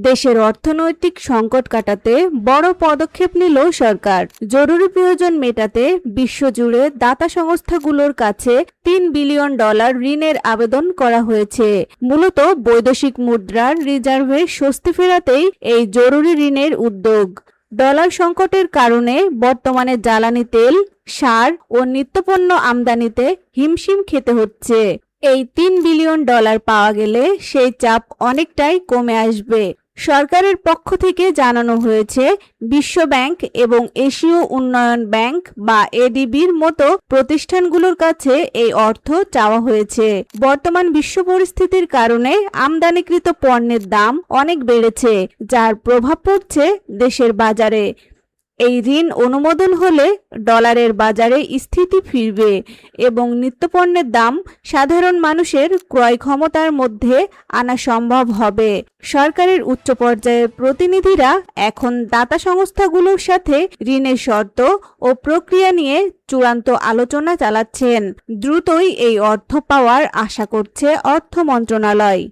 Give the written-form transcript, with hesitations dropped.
দেশের অর্থনৈতিক সংকট কাটাতে বড় পদক্ষেপ নিল সরকার। জরুরি প্রয়োজন মেটাতে বিশ্বজুড়ে দাতা সংস্থাগুলোর কাছে $3 বিলিয়ন ঋণের আবেদন করা হয়েছে। মূলত বৈদেশিক মুদ্রার রিজার্ভে স্বস্তি ফেরাতেই এই জরুরি ঋণের উদ্যোগ। ডলার সংকটের কারণে বর্তমানে জ্বালানি তেল, সার ও নিত্যপণ্য আমদানিতে হিমশিম খেতে হচ্ছে। এই $3 বিলিয়ন পাওয়া গেলে সেই চাপ অনেকটাই কমে আসবে। সরকারের পক্ষ থেকে জানানো হয়েছে, বিশ্ব ব্যাংক এবং এশীয় উন্নয়ন ব্যাংক বা এডিবির মতো প্রতিষ্ঠানগুলোর কাছে এই অর্থ চাওয়া হয়েছে। বর্তমান বিশ্ব পরিস্থিতির কারণে আমদানিকৃত পণ্যের দাম অনেক বেড়েছে, যার প্রভাব পড়ছে দেশের বাজারে। এই ঋণ অনুমোদন হলে ডলারের বাজারে স্থিতি ফিরবে এবং নিত্যপণ্যের দাম সাধারণ মানুষের ক্রয় ক্ষমতার মধ্যে আনা সম্ভব হবে। সরকারের উচ্চ পর্যায়ের প্রতিনিধিরা এখন দাতা সংস্থাগুলোর সাথে ঋণের শর্ত ও প্রক্রিয়া নিয়ে চূড়ান্ত আলোচনা চালাচ্ছেন। দ্রুতই এই অর্থ পাওয়ার আশা করছে অর্থ মন্ত্রণালয়।